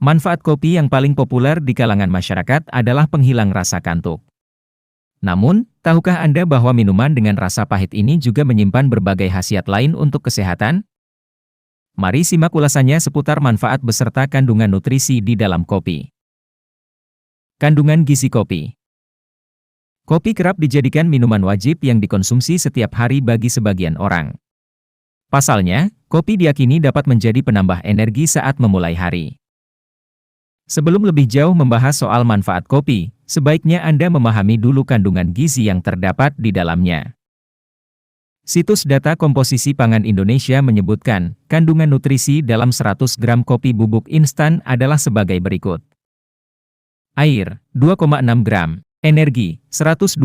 Manfaat kopi yang paling populer di kalangan masyarakat adalah penghilang rasa kantuk. Namun, tahukah Anda bahwa minuman dengan rasa pahit ini juga menyimpan berbagai khasiat lain untuk kesehatan? Mari simak ulasannya seputar manfaat beserta kandungan nutrisi di dalam kopi. Kandungan gizi kopi. Kopi kerap dijadikan minuman wajib yang dikonsumsi setiap hari bagi sebagian orang. Pasalnya, kopi diyakini dapat menjadi penambah energi saat memulai hari. Sebelum lebih jauh membahas soal manfaat kopi, sebaiknya Anda memahami dulu kandungan gizi yang terdapat di dalamnya. Situs data komposisi pangan Indonesia menyebutkan, kandungan nutrisi dalam 100 gram kopi bubuk instan adalah sebagai berikut. Air, 2,6 gram. Energi, 129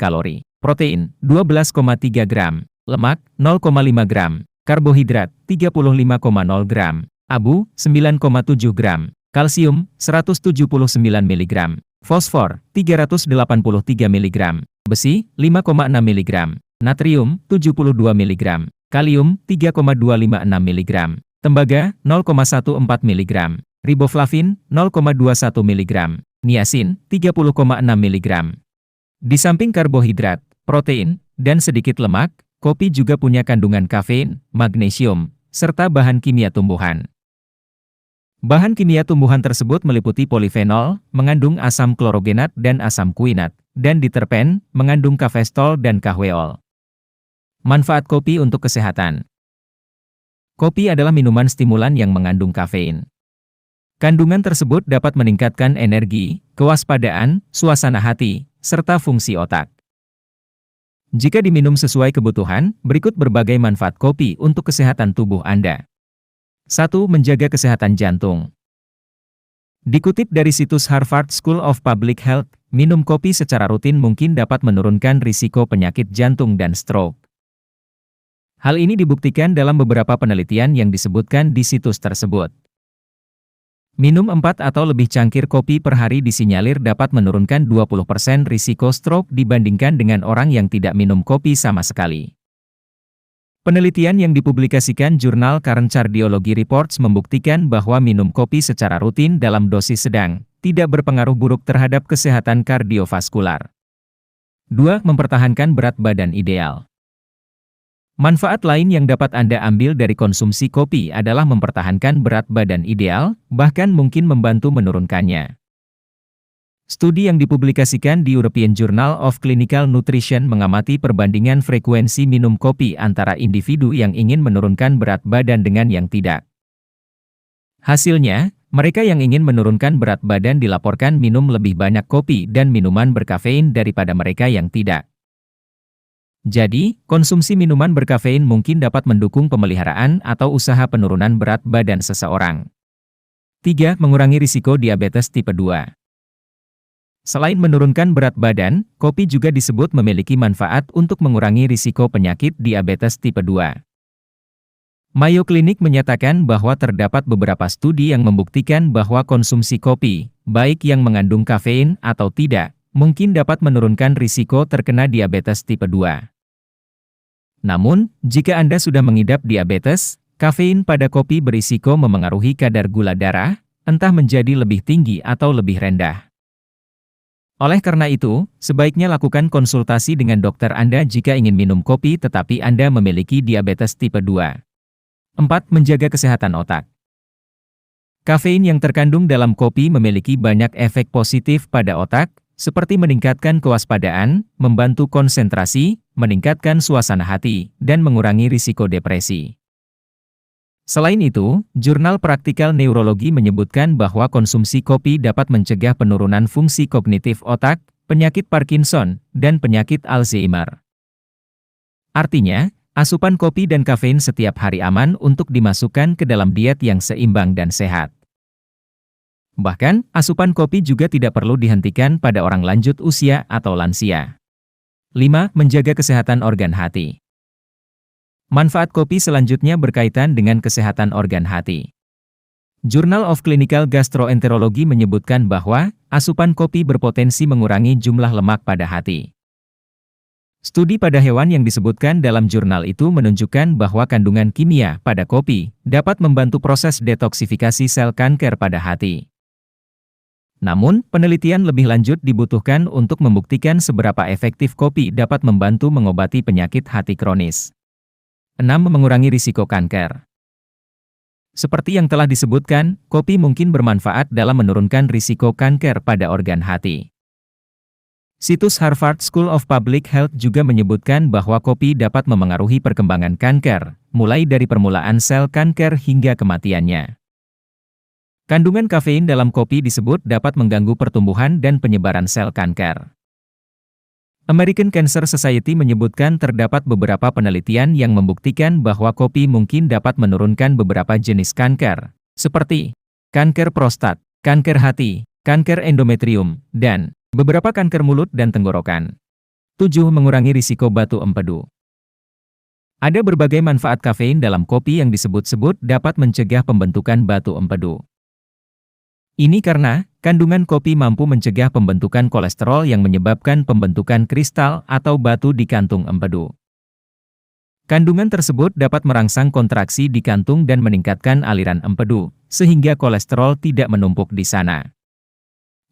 kalori. Protein, 12,3 gram. Lemak, 0,5 gram. Karbohidrat, 35,0 gram. Abu, 9,7 gram. Kalsium, 179 mg. Fosfor, 383 mg. Besi, 5,6 mg. Natrium, 72 mg. Kalium, 3,256 mg. Tembaga, 0,14 mg. Riboflavin, 0,21 mg. Niacin, 30,6 mg. Di samping karbohidrat, protein, dan sedikit lemak, kopi juga punya kandungan kafein, magnesium, serta bahan kimia tumbuhan. Bahan kimia tumbuhan tersebut meliputi polifenol, mengandung asam klorogenat dan asam kuinat, dan diterpen, mengandung kafestol dan kahweol. Manfaat kopi untuk kesehatan. Kopi adalah minuman stimulan yang mengandung kafein. Kandungan tersebut dapat meningkatkan energi, kewaspadaan, suasana hati, serta fungsi otak. Jika diminum sesuai kebutuhan, berikut berbagai manfaat kopi untuk kesehatan tubuh Anda. 1. Menjaga kesehatan jantung. Dikutip dari situs Harvard School of Public Health, minum kopi secara rutin mungkin dapat menurunkan risiko penyakit jantung dan stroke. Hal ini dibuktikan dalam beberapa penelitian yang disebutkan di situs tersebut. Minum 4 atau lebih cangkir kopi per hari disinyalir dapat menurunkan 20% risiko stroke dibandingkan dengan orang yang tidak minum kopi sama sekali. Penelitian yang dipublikasikan jurnal Current Cardiology Reports membuktikan bahwa minum kopi secara rutin dalam dosis sedang tidak berpengaruh buruk terhadap kesehatan kardiovaskular. 2. Mempertahankan berat badan ideal. Manfaat lain yang dapat Anda ambil dari konsumsi kopi adalah mempertahankan berat badan ideal, bahkan mungkin membantu menurunkannya. Studi yang dipublikasikan di European Journal of Clinical Nutrition mengamati perbandingan frekuensi minum kopi antara individu yang ingin menurunkan berat badan dengan yang tidak. Hasilnya, mereka yang ingin menurunkan berat badan dilaporkan minum lebih banyak kopi dan minuman berkafein daripada mereka yang tidak. Jadi, konsumsi minuman berkafein mungkin dapat mendukung pemeliharaan atau usaha penurunan berat badan seseorang. 3. Mengurangi risiko diabetes tipe 2. Selain menurunkan berat badan, kopi juga disebut memiliki manfaat untuk mengurangi risiko penyakit diabetes tipe 2. Mayo Clinic menyatakan bahwa terdapat beberapa studi yang membuktikan bahwa konsumsi kopi, baik yang mengandung kafein atau tidak, mungkin dapat menurunkan risiko terkena diabetes tipe 2. Namun, jika Anda sudah mengidap diabetes, kafein pada kopi berisiko memengaruhi kadar gula darah, entah menjadi lebih tinggi atau lebih rendah. Oleh karena itu, sebaiknya lakukan konsultasi dengan dokter Anda jika ingin minum kopi tetapi Anda memiliki diabetes tipe 2. 4. Menjaga kesehatan otak. Kafein yang terkandung dalam kopi memiliki banyak efek positif pada otak, seperti meningkatkan kewaspadaan, membantu konsentrasi, meningkatkan suasana hati, dan mengurangi risiko depresi. Selain itu, jurnal Praktikal Neurologi menyebutkan bahwa konsumsi kopi dapat mencegah penurunan fungsi kognitif otak, penyakit Parkinson, dan penyakit Alzheimer. Artinya, asupan kopi dan kafein setiap hari aman untuk dimasukkan ke dalam diet yang seimbang dan sehat. Bahkan, asupan kopi juga tidak perlu dihentikan pada orang lanjut usia atau lansia. 5. Menjaga kesehatan organ hati. Manfaat kopi selanjutnya berkaitan dengan kesehatan organ hati. Journal of Clinical Gastroenterology menyebutkan bahwa asupan kopi berpotensi mengurangi jumlah lemak pada hati. Studi pada hewan yang disebutkan dalam jurnal itu menunjukkan bahwa kandungan kimia pada kopi dapat membantu proses detoksifikasi sel kanker pada hati. Namun, penelitian lebih lanjut dibutuhkan untuk membuktikan seberapa efektif kopi dapat membantu mengobati penyakit hati kronis. 6. Mengurangi risiko kanker. Seperti yang telah disebutkan, kopi mungkin bermanfaat dalam menurunkan risiko kanker pada organ hati. Situs Harvard School of Public Health juga menyebutkan bahwa kopi dapat memengaruhi perkembangan kanker, mulai dari permulaan sel kanker hingga kematiannya. Kandungan kafein dalam kopi disebut dapat mengganggu pertumbuhan dan penyebaran sel kanker. American Cancer Society menyebutkan terdapat beberapa penelitian yang membuktikan bahwa kopi mungkin dapat menurunkan beberapa jenis kanker, seperti kanker prostat, kanker hati, kanker endometrium, dan beberapa kanker mulut dan tenggorokan. 7. Mengurangi risiko batu empedu. Ada berbagai manfaat kafein dalam kopi yang disebut-sebut dapat mencegah pembentukan batu empedu. Ini karena kandungan kopi mampu mencegah pembentukan kolesterol yang menyebabkan pembentukan kristal atau batu di kantung empedu. Kandungan tersebut dapat merangsang kontraksi di kantung dan meningkatkan aliran empedu, sehingga kolesterol tidak menumpuk di sana.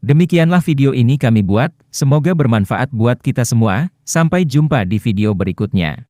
Demikianlah video ini kami buat, semoga bermanfaat buat kita semua. Sampai jumpa di video berikutnya.